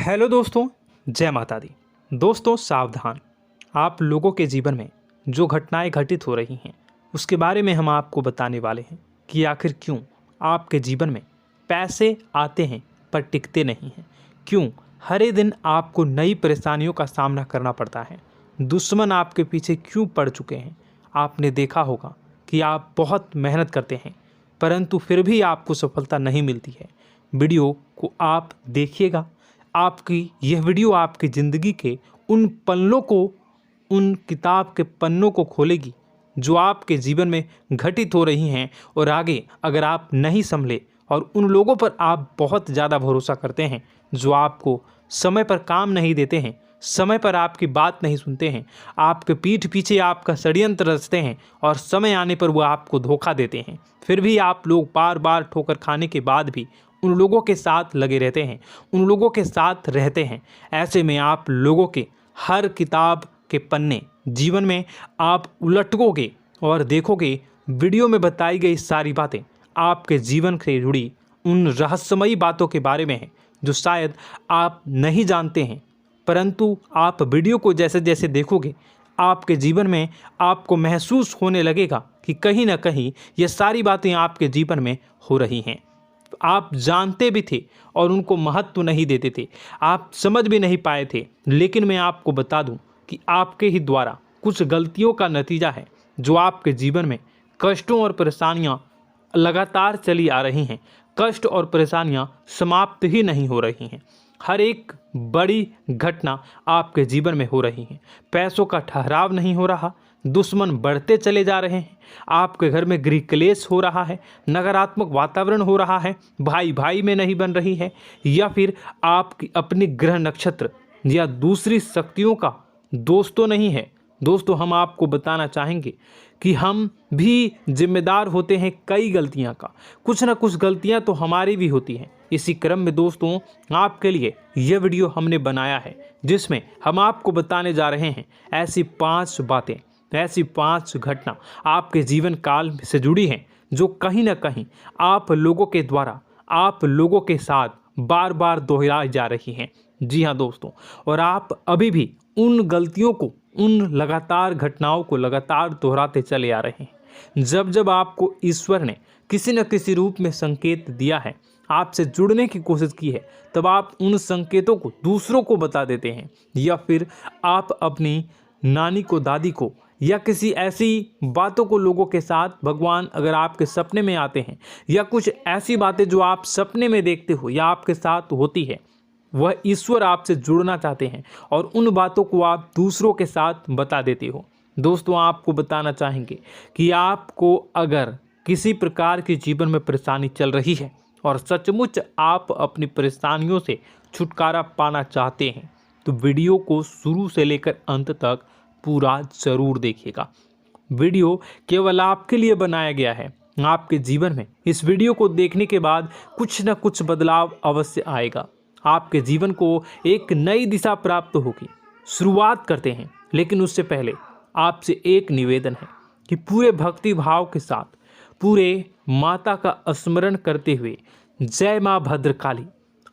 Hello दोस्तों, जय माता दी। दोस्तों सावधान, आप लोगों के जीवन में जो घटनाएं घटित हो रही हैं उसके बारे में हम आपको बताने वाले हैं कि आखिर क्यों आपके जीवन में पैसे आते हैं पर टिकते नहीं हैं। क्यों हर एक दिन आपको नई परेशानियों का सामना करना पड़ता है। दुश्मन आपके पीछे क्यों पड़ चुके हैं। आपने देखा होगा कि आप बहुत मेहनत करते हैं परंतु फिर भी आपको सफलता नहीं मिलती है। वीडियो को आप देखिएगा, आपकी यह वीडियो आपकी ज़िंदगी के उन पन्नों को, उन किताब के पन्नों को खोलेगी जो आपके जीवन में घटित हो रही हैं। और आगे अगर आप नहीं संभले और उन लोगों पर आप बहुत ज़्यादा भरोसा करते हैं जो आपको समय पर काम नहीं देते हैं, समय पर आपकी बात नहीं सुनते हैं, आपके पीठ पीछे आपका षड्यंत्र रचते हैं और समय आने पर वो आपको धोखा देते हैं, फिर भी आप लोग बार बार ठोकर खाने के बाद भी उन लोगों के साथ लगे रहते हैं, उन लोगों के साथ रहते हैं। ऐसे में आप लोगों के हर किताब के पन्ने जीवन में आप उलटोगे और देखोगे वीडियो में बताई गई सारी बातें आपके जीवन से जुड़ी उन रहस्यमयी बातों के बारे में हैं जो शायद आप नहीं जानते हैं। परंतु आप वीडियो को जैसे जैसे देखोगे आपके जीवन में आपको महसूस होने लगेगा कि कहीं ना कहीं ये सारी बातें आपके जीवन में हो रही हैं। आप जानते भी थे और उनको महत्व नहीं देते थे, आप समझ भी नहीं पाए थे। लेकिन मैं आपको बता दूं कि आपके ही द्वारा कुछ गलतियों का नतीजा है जो आपके जीवन में कष्टों और परेशानियां लगातार चली आ रही हैं। कष्ट और परेशानियां समाप्त ही नहीं हो रही हैं। हर एक बड़ी घटना आपके जीवन में हो रही है। पैसों का ठहराव नहीं हो रहा, दुश्मन बढ़ते चले जा रहे हैं, आपके घर में गृह क्लेश हो रहा है, नकारात्मक वातावरण हो रहा है, भाई भाई में नहीं बन रही है, या फिर आपकी अपनी ग्रह नक्षत्र या दूसरी शक्तियों का दोस्तों नहीं है। दोस्तों हम आपको बताना चाहेंगे कि हम भी जिम्मेदार होते हैं कई गलतियां का, कुछ ना कुछ गलतियां तो हमारी भी होती हैं। इसी क्रम में दोस्तों आपके लिए यह वीडियो हमने बनाया है जिसमें हम आपको बताने जा रहे हैं ऐसी 5 बातें, ऐसी 5 घटना आपके जीवन काल से जुड़ी हैं जो कहीं ना कहीं आप लोगों के द्वारा आप लोगों के साथ बार बार दोहराई जा रही हैं। जी हाँ दोस्तों, और आप अभी भी उन गलतियों को, उन लगातार घटनाओं को लगातार दोहराते चले आ रहे हैं। जब जब आपको ईश्वर ने किसी न किसी रूप में संकेत दिया है, आपसे जुड़ने की कोशिश की है, तब आप उन संकेतों को दूसरों को बता देते हैं, या फिर आप अपनी नानी को, दादी को, या किसी ऐसी बातों को लोगों के साथ, भगवान अगर आपके सपने में आते हैं या कुछ ऐसी बातें जो आप सपने में देखते हो या आपके साथ होती है, वह ईश्वर आपसे जुड़ना चाहते हैं और उन बातों को आप दूसरों के साथ बता देते हो। दोस्तों आपको बताना चाहेंगे कि आपको अगर किसी प्रकार की जीवन में परेशानी चल रही है और सचमुच आप अपनी परेशानियों से छुटकारा पाना चाहते हैं तो वीडियो को शुरू से लेकर अंत तक पूरा जरूर देखिएगा। वीडियो केवल आपके लिए बनाया गया है। आपके जीवन में इस वीडियो को देखने के बाद कुछ न कुछ बदलाव अवश्य आएगा, आपके जीवन को एक नई दिशा प्राप्त होगी। शुरुआत करते हैं, लेकिन उससे पहले आपसे एक निवेदन है कि पूरे भक्ति भाव के साथ पूरे माता का स्मरण करते हुए जय माँ भद्रकाली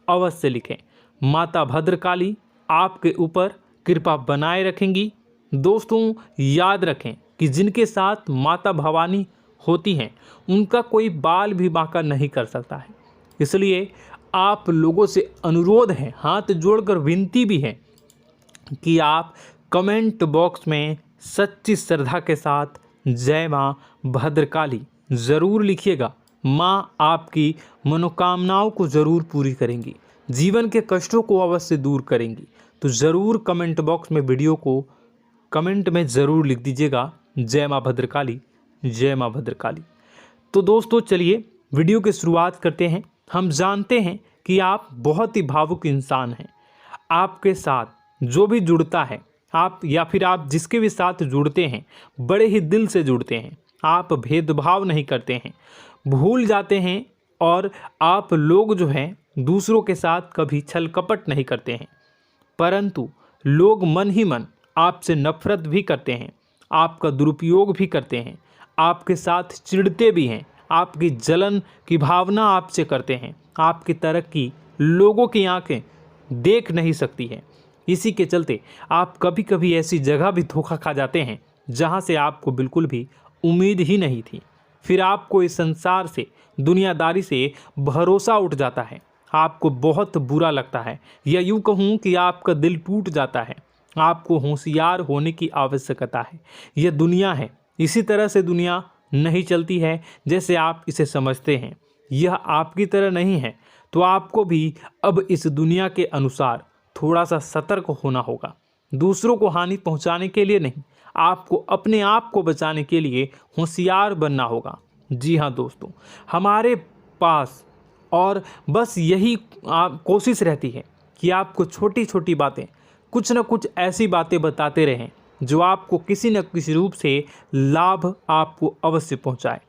अवश्य लिखें। माता भद्रकाली आपके ऊपर कृपा बनाए रखेंगी। दोस्तों याद रखें कि जिनके साथ माता भवानी होती हैं उनका कोई बाल भी बांका नहीं कर सकता है। इसलिए आप लोगों से अनुरोध है, हाथ जोड़कर विनती भी है कि आप कमेंट बॉक्स में सच्ची श्रद्धा के साथ जय माँ भद्रकाली ज़रूर लिखिएगा। माँ आपकी मनोकामनाओं को ज़रूर पूरी करेंगी, जीवन के कष्टों को अवश्य दूर करेंगी। तो ज़रूर कमेंट बॉक्स में वीडियो को कमेंट में ज़रूर लिख दीजिएगा जय माँ भद्रकाली, जय माँ भद्रकाली। तो दोस्तों चलिए वीडियो की शुरुआत करते हैं। हम जानते हैं कि आप बहुत ही भावुक इंसान हैं। आपके साथ जो भी जुड़ता है, आप या फिर आप जिसके भी साथ जुड़ते हैं बड़े ही दिल से जुड़ते हैं। आप भेदभाव नहीं करते हैं, भूल जाते हैं, और आप लोग जो हैं दूसरों के साथ कभी छल कपट नहीं करते हैं। परंतु लोग मन ही मन आपसे नफरत भी करते हैं, आपका दुरुपयोग भी करते हैं, आपके साथ चिढ़ते भी हैं, आपकी जलन की भावना आपसे करते हैं। आपकी तरक्की लोगों की आंखें देख नहीं सकती है। इसी के चलते आप कभी कभी ऐसी जगह भी धोखा खा जाते हैं जहां से आपको बिल्कुल भी उम्मीद ही नहीं थी। फिर आपको इस संसार से, दुनियादारी से भरोसा उठ जाता है। आपको बहुत बुरा लगता है, या यूँ कहूँ कि आपका दिल टूट जाता है। आपको होशियार होने की आवश्यकता है। यह दुनिया है, इसी तरह से दुनिया नहीं चलती है जैसे आप इसे समझते हैं। यह आपकी तरह नहीं है, तो आपको भी अब इस दुनिया के अनुसार थोड़ा सा सतर्क होना होगा। दूसरों को हानि पहुंचाने के लिए नहीं, आपको अपने आप को बचाने के लिए होशियार बनना होगा। जी हाँ दोस्तों, हमारे पास और बस यही कोशिश रहती है कि आपको छोटी छोटी बातें, कुछ न कुछ ऐसी बातें बताते रहें जो आपको किसी न किसी रूप से लाभ आपको अवश्य पहुंचाए,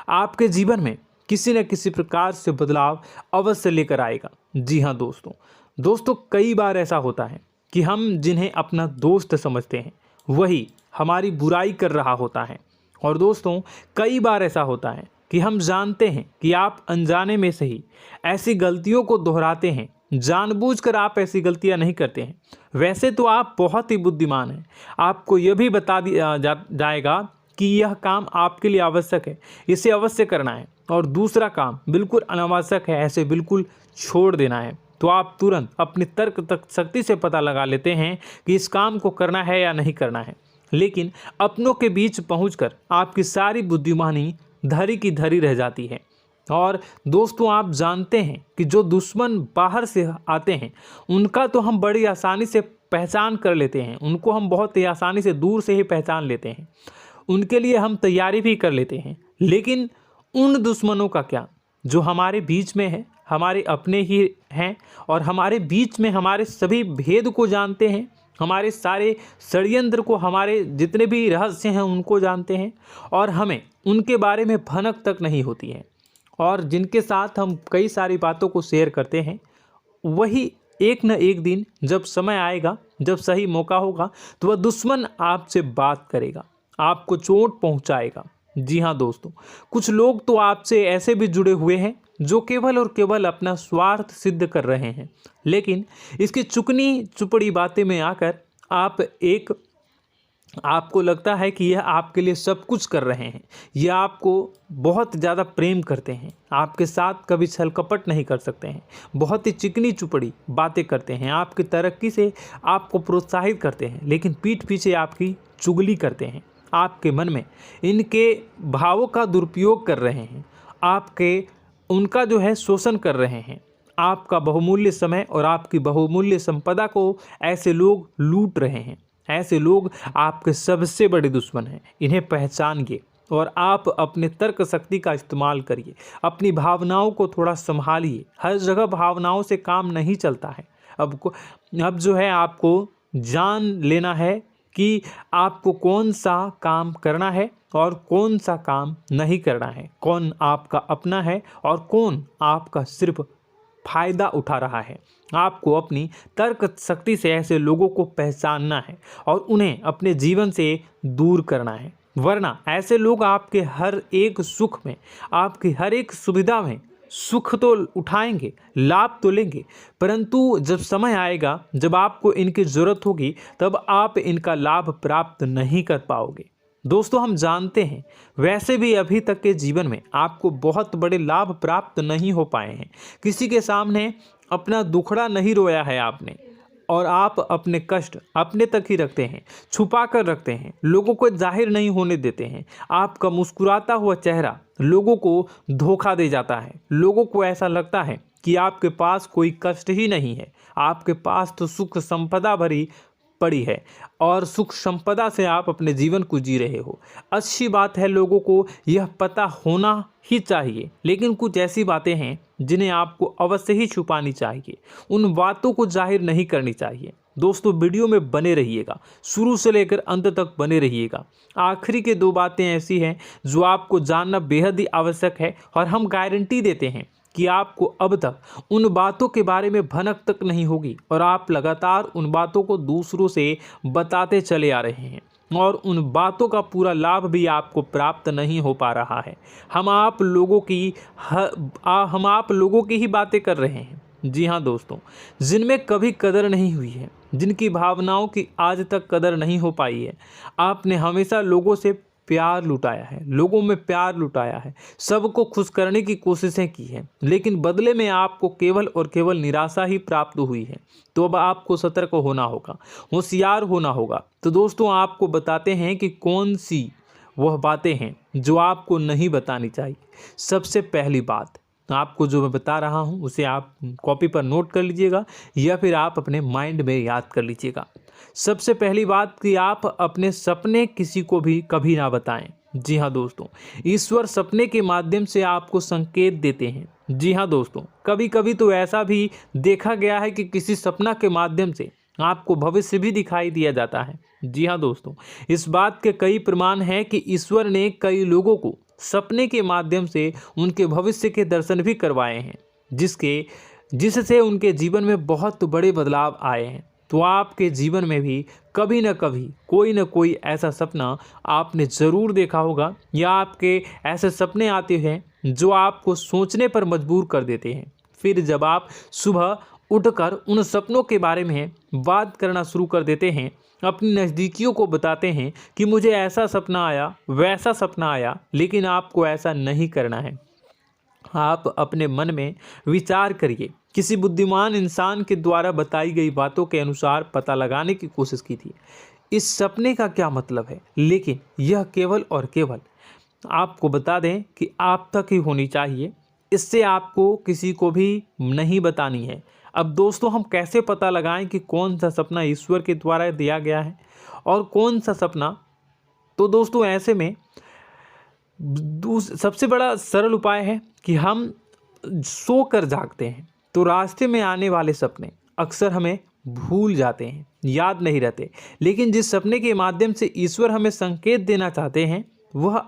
आपके जीवन में किसी न किसी प्रकार से बदलाव अवश्य लेकर आएगा। जी हाँ दोस्तों, कई बार ऐसा होता है कि हम जिन्हें अपना दोस्त समझते हैं वही हमारी बुराई कर रहा होता है। और दोस्तों, कई बार ऐसा होता है कि हम जानते हैं कि आप अनजाने में से ही ऐसी गलतियों को दोहराते हैं। जानबूझकर आप ऐसी गलतियां नहीं करते हैं। वैसे तो आप बहुत ही बुद्धिमान हैं। आपको यह भी बता दिया जाएगा कि यह काम आपके लिए आवश्यक है, इसे अवश्य करना है, और दूसरा काम बिल्कुल अनावश्यक है, ऐसे बिल्कुल छोड़ देना है। तो आप तुरंत अपनी तर्क शक्ति से पता लगा लेते हैं कि इस काम को करना है या नहीं करना है। लेकिन अपनों के बीच पहुंचकर आपकी सारी बुद्धिमानी धरी की धरी रह जाती है। और दोस्तों, आप जानते हैं कि जो दुश्मन बाहर से आते हैं उनका तो हम बड़ी आसानी से पहचान कर लेते हैं, उनको हम बहुत ही आसानी से दूर से ही पहचान लेते हैं, उनके लिए हम तैयारी भी कर लेते हैं। लेकिन उन दुश्मनों का क्या जो हमारे बीच में है, हमारे अपने ही हैं, और हमारे बीच में हमारे सभी भेद को जानते हैं, हमारे सारे षड्यंत्र को, हमारे जितने भी रहस्य हैं उनको जानते हैं, और हमें उनके बारे में भनक तक नहीं होती है, और जिनके साथ हम कई सारी बातों को शेयर करते हैं, वही एक न एक दिन जब समय आएगा, जब सही मौका होगा, तो वह दुश्मन आपसे बात करेगा, आपको चोट पहुंचाएगा। जी हाँ दोस्तों, कुछ लोग तो आपसे ऐसे भी जुड़े हुए हैं जो केवल और केवल अपना स्वार्थ सिद्ध कर रहे हैं। लेकिन इसकी चुकनी चुपड़ी बातें में आकर आपको लगता है कि यह आपके लिए सब कुछ कर रहे हैं, यह आपको बहुत ज़्यादा प्रेम करते हैं, आपके साथ कभी छल कपट नहीं कर सकते हैं, बहुत ही चिकनी चुपड़ी बातें करते हैं, आपकी तरक्की से आपको प्रोत्साहित करते हैं, लेकिन पीठ पीछे आपकी चुगली करते हैं, आपके मन में इनके भावों का दुरुपयोग कर रहे हैं, उनका जो है शोषण कर रहे हैं। आपका बहुमूल्य समय और आपकी बहुमूल्य संपदा को ऐसे लोग लूट रहे हैं। ऐसे लोग आपके सबसे बड़े दुश्मन हैं। इन्हें पहचानिए और आप अपने तर्क शक्ति का इस्तेमाल करिए। अपनी भावनाओं को थोड़ा संभालिए। हर जगह भावनाओं से काम नहीं चलता है। अब जो है आपको जान लेना है कि आपको कौन सा काम करना है और कौन सा काम नहीं करना है, कौन आपका अपना है और कौन आपका सिर्फ फायदा उठा रहा है। आपको अपनी तर्क शक्ति से ऐसे लोगों को पहचानना है और उन्हें अपने जीवन से दूर करना है, वरना ऐसे लोग आपके हर एक सुख में, आपकी हर एक सुविधा में सुख तो उठाएंगे, लाभ तो लेंगे, परंतु जब समय आएगा, जब आपको इनकी ज़रूरत होगी, तब आप इनका लाभ प्राप्त नहीं कर पाओगे। दोस्तों, हम जानते हैं वैसे भी अभी तक के जीवन में आपको बहुत बड़े लाभ प्राप्त नहीं हो पाए हैं। किसी के सामने अपना दुखड़ा नहीं रोया है आपने, और आप अपने कष्ट अपने तक ही रखते हैं, छुपा कर रखते हैं, लोगों को जाहिर नहीं होने देते हैं। आपका मुस्कुराता हुआ चेहरा लोगों को धोखा दे जाता है। लोगों को ऐसा लगता है कि आपके पास कोई कष्ट ही नहीं है, आपके पास तो सुख संपदा भरी पड़ी है और सुख संपदा से आप अपने जीवन को जी रहे हो। अच्छी बात है, लोगों को यह पता होना ही चाहिए, लेकिन कुछ ऐसी बातें हैं जिन्हें आपको अवश्य ही छुपानी चाहिए। उन बातों को जाहिर नहीं करनी चाहिए। दोस्तों, वीडियो में बने रहिएगा, शुरू से लेकर अंत तक बने रहिएगा। आखिरी के 2 बातें ऐसी हैं जो आपको जानना बेहद ही आवश्यक है, और हम गारंटी देते हैं कि आपको अब तक उन बातों के बारे में भनक तक नहीं होगी, और आप लगातार उन बातों को दूसरों से बताते चले आ रहे हैं, और उन बातों का पूरा लाभ भी आपको प्राप्त नहीं हो पा रहा है। हम आप लोगों की ही बातें कर रहे हैं, जी हाँ दोस्तों, जिनमें कभी कदर नहीं हुई है, जिनकी भावनाओं की आज तक कदर नहीं हो पाई है। आपने हमेशा लोगों से प्यार लुटाया है, लोगों में प्यार लुटाया है, सबको खुश करने की कोशिशें की है, लेकिन बदले में आपको केवल और केवल निराशा ही प्राप्त हुई है। तो अब आपको सतर्क होना होगा, होशियार होना होगा। तो दोस्तों आपको बताते हैं कि कौन सी वह बातें हैं जो आपको नहीं बतानी चाहिए। सबसे पहली बात आपको जो मैं बता रहा हूं उसे आप कॉपी पर नोट कर लीजिएगा या फिर आप अपने माइंड में याद कर लीजिएगा। सबसे पहली बात कि आप अपने सपने किसी को भी कभी ना बताएं। जी हाँ दोस्तों, ईश्वर सपने के माध्यम से आपको संकेत देते हैं। जी हाँ दोस्तों, कभी कभी तो ऐसा भी देखा गया है कि किसी सपना के माध्यम से आपको भविष्य भी दिखाई दिया जाता है। जी हाँ दोस्तों, इस बात के कई प्रमाण हैं कि ईश्वर ने कई लोगों को सपने के माध्यम से उनके भविष्य के दर्शन भी करवाए हैं, जिससे उनके जीवन में बहुत बड़े बदलाव आए हैं। तो आपके जीवन में भी कभी न कभी कोई न कोई ऐसा सपना आपने ज़रूर देखा होगा, या आपके ऐसे सपने आते हैं जो आपको सोचने पर मजबूर कर देते हैं। फिर जब आप सुबह उठकर उन सपनों के बारे में बात करना शुरू कर देते हैं, अपनी नज़दीकियों को बताते हैं कि मुझे ऐसा सपना आया, वैसा सपना आया, लेकिन आपको ऐसा नहीं करना है। आप अपने मन में विचार करिए। किसी बुद्धिमान इंसान के द्वारा बताई गई बातों के अनुसार पता लगाने की कोशिश की थी इस सपने का क्या मतलब है, लेकिन यह केवल और केवल आपको बता दें कि आप तक ही होनी चाहिए। इससे आपको किसी को भी नहीं बतानी है। अब दोस्तों हम कैसे पता लगाएं कि कौन सा सपना ईश्वर के द्वारा दिया गया है और कौन सा सपना? तो दोस्तों ऐसे में सबसे बड़ा सरल उपाय है कि हम सोकर जागते हैं तो रास्ते में आने वाले सपने अक्सर हमें भूल जाते हैं, याद नहीं रहते। लेकिन जिस सपने के माध्यम से ईश्वर हमें संकेत देना चाहते हैं वह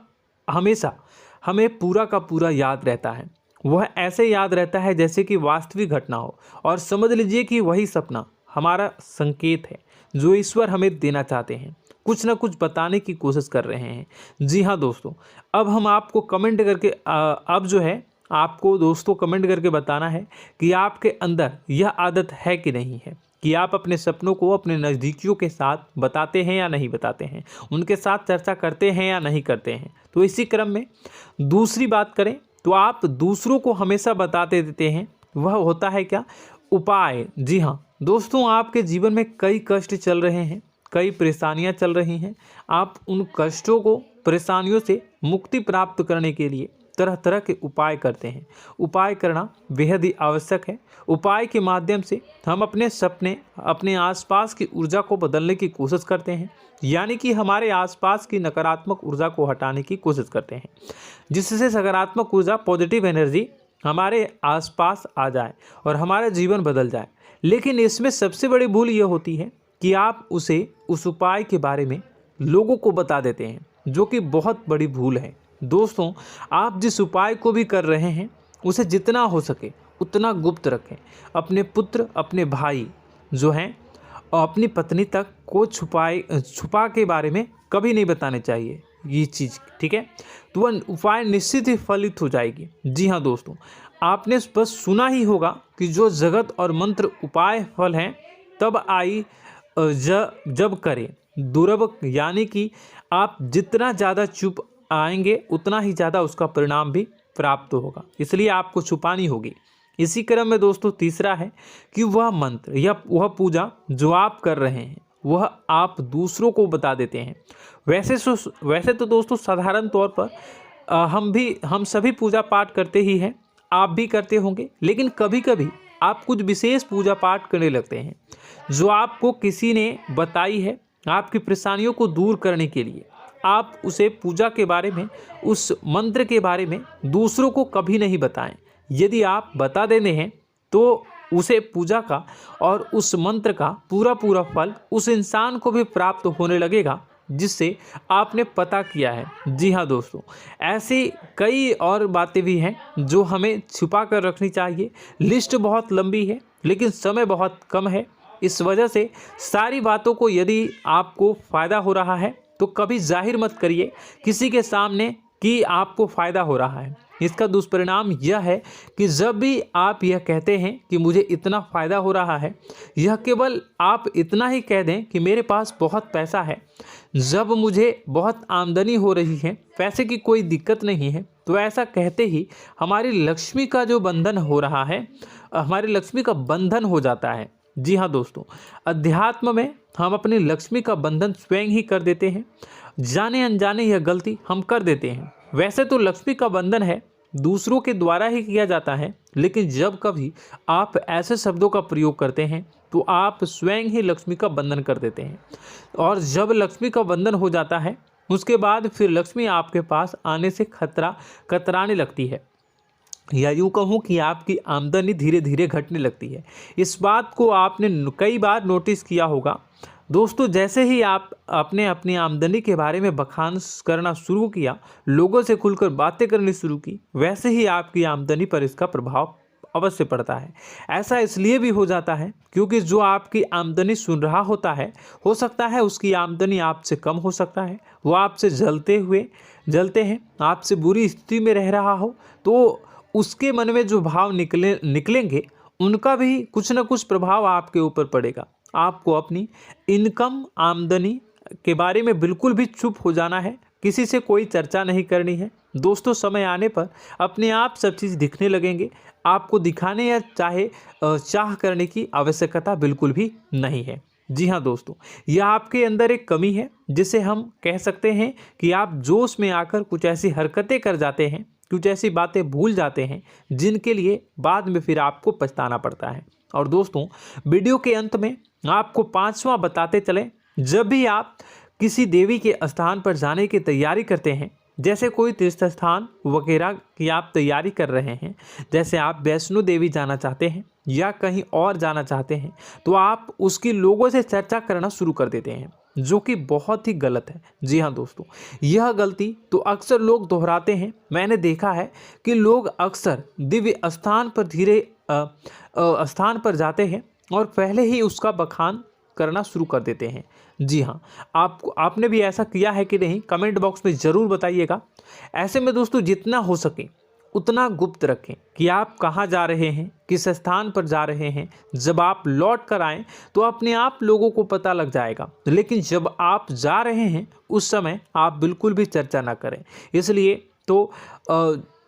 हमेशा हमें पूरा का पूरा याद रहता है। वह ऐसे याद रहता है जैसे कि वास्तविक घटना हो, और समझ लीजिए कि वही सपना हमारा संकेत है जो ईश्वर हमें देना चाहते हैं, कुछ ना कुछ बताने की कोशिश कर रहे हैं। जी हाँ दोस्तों, अब हम आपको कमेंट करके अब जो है आपको दोस्तों कमेंट करके बताना है कि आपके अंदर यह आदत है कि नहीं है कि आप अपने सपनों को अपने नज़दीकियों के साथ बताते हैं या नहीं बताते हैं, उनके साथ चर्चा करते हैं या नहीं करते हैं। तो इसी क्रम में दूसरी बात करें तो आप दूसरों को हमेशा बताते देते हैं, वह होता है क्या? उपाय। जी हाँ दोस्तों, आपके जीवन में कई कष्ट चल रहे हैं, कई परेशानियां चल रही हैं। आप उन कष्टों को, परेशानियों से मुक्ति प्राप्त करने के लिए तरह तरह के उपाय करते हैं। उपाय करना बेहद ही आवश्यक है। उपाय के माध्यम से हम अपने सपने, अपने आसपास की ऊर्जा को बदलने की कोशिश करते हैं, यानी कि हमारे आसपास की नकारात्मक ऊर्जा को हटाने की कोशिश करते हैं, जिससे सकारात्मक ऊर्जा, पॉजिटिव एनर्जी हमारे आसपास आ जाए और हमारा जीवन बदल जाए। लेकिन इसमें सबसे बड़ी भूल यह होती है कि आप उस उपाय के बारे में लोगों को बता देते हैं, जो कि बहुत बड़ी भूल है। दोस्तों आप जिस उपाय को भी कर रहे हैं उसे जितना हो सके उतना गुप्त रखें। अपने पुत्र, अपने भाई जो हैं और अपनी पत्नी तक को छुपा के बारे में कभी नहीं बताने चाहिए ये चीज़, ठीक है? तो वह उपाय निश्चित ही फलित हो जाएगी। जी हाँ दोस्तों, आपने बस सुना ही होगा कि जो जगत और मंत्र उपाय फल हैं तब आई जब करें दुर्लभ, यानी कि आप जितना ज़्यादा चुप आएंगे उतना ही ज़्यादा उसका परिणाम भी प्राप्त होगा, इसलिए आपको छुपानी होगी। इसी क्रम में दोस्तों तीसरा है कि वह मंत्र या वह पूजा जो आप कर रहे हैं वह आप दूसरों को बता देते हैं। वैसे तो दोस्तों साधारण तौर पर हम सभी पूजा पाठ करते ही हैं, आप भी करते होंगे, लेकिन कभी कभी आप कुछ विशेष पूजा पाठ करने लगते हैं जो आपको किसी ने बताई है आपकी परेशानियों को दूर करने के लिए। आप उसे पूजा के बारे में, उस मंत्र के बारे में दूसरों को कभी नहीं बताएं। यदि आप बता देते हैं तो उसे पूजा का और उस मंत्र का पूरा फल उस इंसान को भी प्राप्त होने लगेगा जिससे आपने पता किया है। जी हाँ दोस्तों, ऐसी कई और बातें भी हैं जो हमें छुपा कर रखनी चाहिए। लिस्ट बहुत लंबी है लेकिन समय बहुत कम है, इस वजह से सारी बातों को यदि आपको फ़ायदा हो रहा है तो कभी जाहिर मत करिए किसी के सामने कि आपको फ़ायदा हो रहा है। इसका दुष्परिणाम यह है कि जब भी आप यह कहते हैं कि मुझे इतना फ़ायदा हो रहा है, यह केवल आप इतना ही कह दें कि मेरे पास बहुत पैसा है, जब मुझे बहुत आमदनी हो रही है, पैसे की कोई दिक्कत नहीं है, तो ऐसा कहते ही हमारी लक्ष्मी का जो बंधन हो रहा है, हमारी लक्ष्मी का बंधन हो जाता है। जी हाँ दोस्तों, अध्यात्म में हम अपनी लक्ष्मी का बंधन स्वयं ही कर देते हैं। जाने अनजाने यह गलती हम कर देते हैं। वैसे तो लक्ष्मी का बंधन है दूसरों के द्वारा ही किया जाता है, लेकिन जब कभी आप ऐसे शब्दों का प्रयोग करते हैं तो आप स्वयं ही लक्ष्मी का बंधन कर देते हैं। और जब लक्ष्मी का बंधन हो जाता है उसके बाद फिर लक्ष्मी आपके पास आने से कतराने लगती है, या यूँ कहूँ कि आपकी आमदनी धीरे धीरे घटने लगती है। इस बात को आपने कई बार नोटिस किया होगा दोस्तों। जैसे ही आप अपने अपनी आमदनी के बारे में बखान करना शुरू किया, लोगों से खुलकर बातें करनी शुरू की, वैसे ही आपकी आमदनी पर इसका प्रभाव अवश्य पड़ता है। ऐसा इसलिए भी हो जाता है क्योंकि जो आपकी आमदनी सुन रहा होता है, हो सकता है उसकी आमदनी आपसे कम हो सकता है, वो आपसे जलते हैं, आपसे बुरी स्थिति में रह रहा हो, तो उसके मन में जो भाव निकलेंगे उनका भी कुछ न कुछ प्रभाव आपके ऊपर पड़ेगा। आपको अपनी इनकम आमदनी के बारे में बिल्कुल भी चुप हो जाना है, किसी से कोई चर्चा नहीं करनी है दोस्तों। समय आने पर अपने आप सब चीज़ दिखने लगेंगे। आपको दिखाने या चाह करने की आवश्यकता बिल्कुल भी नहीं है। जी हाँ दोस्तों, यह आपके अंदर एक कमी है जिसे हम कह सकते हैं कि आप जोश में आकर कुछ ऐसी हरकतें कर जाते हैं, कुछ ऐसी बातें भूल जाते हैं जिनके लिए बाद में फिर आपको पछताना पड़ता है। और दोस्तों, वीडियो के अंत में आपको 5वां बताते चलें, जब भी आप किसी देवी के स्थान पर जाने की तैयारी करते हैं, जैसे कोई तीर्थ स्थान वगैरह की आप तैयारी कर रहे हैं, जैसे आप वैष्णो देवी जाना चाहते हैं या कहीं और जाना चाहते हैं, तो आप उसकी लोगों से चर्चा करना शुरू कर देते हैं, जो कि बहुत ही गलत है। जी हाँ दोस्तों, यह गलती तो अक्सर लोग दोहराते हैं। मैंने देखा है कि लोग अक्सर दिव्य स्थान पर जाते हैं और पहले ही उसका बखान करना शुरू कर देते हैं। जी हाँ, आपने भी ऐसा किया है कि नहीं, कमेंट बॉक्स में ज़रूर बताइएगा। ऐसे में दोस्तों, जितना हो सके उतना गुप्त रखें कि आप कहाँ जा रहे हैं, किस स्थान पर जा रहे हैं। जब आप लौट कर आएँ तो अपने आप लोगों को पता लग जाएगा, लेकिन जब आप जा रहे हैं उस समय आप बिल्कुल भी चर्चा ना करें। इसलिए तो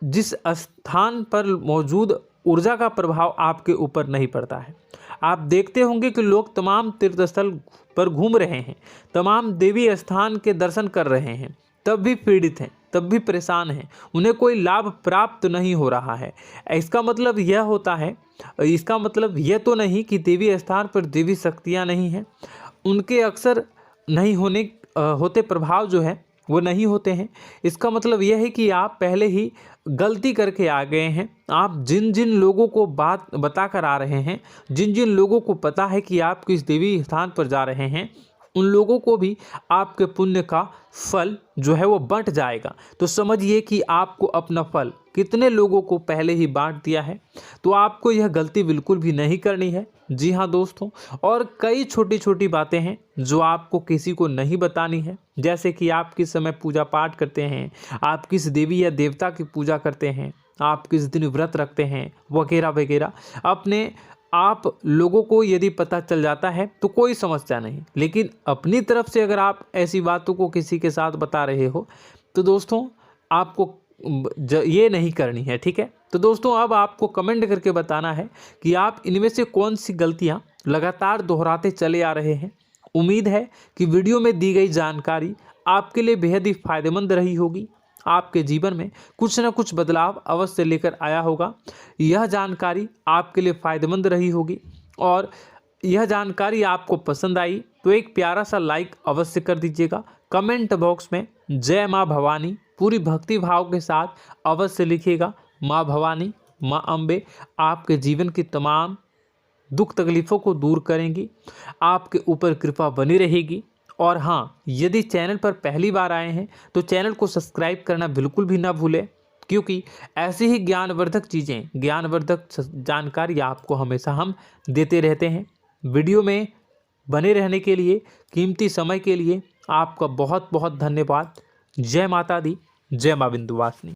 जिस स्थान पर मौजूद ऊर्जा का प्रभाव आपके ऊपर नहीं पड़ता है। आप देखते होंगे कि लोग तमाम तीर्थ स्थल पर घूम रहे हैं, तमाम देवी स्थान के दर्शन कर रहे हैं, तब भी पीड़ित हैं, तब भी परेशान हैं, उन्हें कोई लाभ प्राप्त नहीं हो रहा है। इसका मतलब यह तो नहीं कि देवी स्थान पर देवी शक्तियाँ नहीं हैं, उनके अक्सर नहीं होते प्रभाव जो है वो नहीं होते हैं। इसका मतलब यह है कि आप पहले ही गलती करके आ गए हैं। आप जिन जिन लोगों को बात बता कर आ रहे हैं, जिन जिन लोगों को पता है कि आप किस देवी स्थान पर जा रहे हैं, उन लोगों को भी आपके पुण्य का फल जो है वो बंट जाएगा। तो समझिए कि आपको अपना फल कितने लोगों को पहले ही बांट दिया है। तो आपको यह गलती बिल्कुल भी नहीं करनी है। जी हाँ दोस्तों, और कई छोटी छोटी बातें हैं जो आपको किसी को नहीं बतानी है, जैसे कि आप किस समय पूजा पाठ करते हैं, आप किस देवी या देवता की पूजा करते हैं, आप किस दिन व्रत रखते हैं, वगैरह वगैरह। अपने आप लोगों को यदि पता चल जाता है तो कोई समस्या नहीं, लेकिन अपनी तरफ से अगर आप ऐसी बातों को किसी के साथ बता रहे हो तो दोस्तों आपको ये नहीं करनी है, ठीक है। तो दोस्तों, अब आपको कमेंट करके बताना है कि आप इनमें से कौन सी गलतियां लगातार दोहराते चले आ रहे हैं। उम्मीद है कि वीडियो में दी गई जानकारी आपके लिए बेहद ही फायदेमंद रही होगी, आपके जीवन में कुछ न कुछ बदलाव अवश्य लेकर आया होगा। यह जानकारी आपके लिए फ़ायदेमंद रही होगी और यह जानकारी आपको पसंद आई तो एक प्यारा सा लाइक अवश्य कर दीजिएगा। कमेंट बॉक्स में जय माँ भवानी पूरी भक्ति भाव के साथ अवश्य लिखिएगा। माँ भवानी, माँ अम्बे आपके जीवन की तमाम दुख तकलीफ़ों को दूर करेंगी, आपके ऊपर कृपा बनी रहेगी। और हाँ, यदि चैनल पर पहली बार आए हैं तो चैनल को सब्सक्राइब करना बिल्कुल भी ना भूलें, क्योंकि ऐसी ही ज्ञानवर्धक चीज़ें, ज्ञानवर्धक जानकारी आपको हमेशा हम देते रहते हैं। वीडियो में बने रहने के लिए, कीमती समय के लिए आपका बहुत बहुत धन्यवाद। जय माता दी, जय माँ विंध्यवासिनी।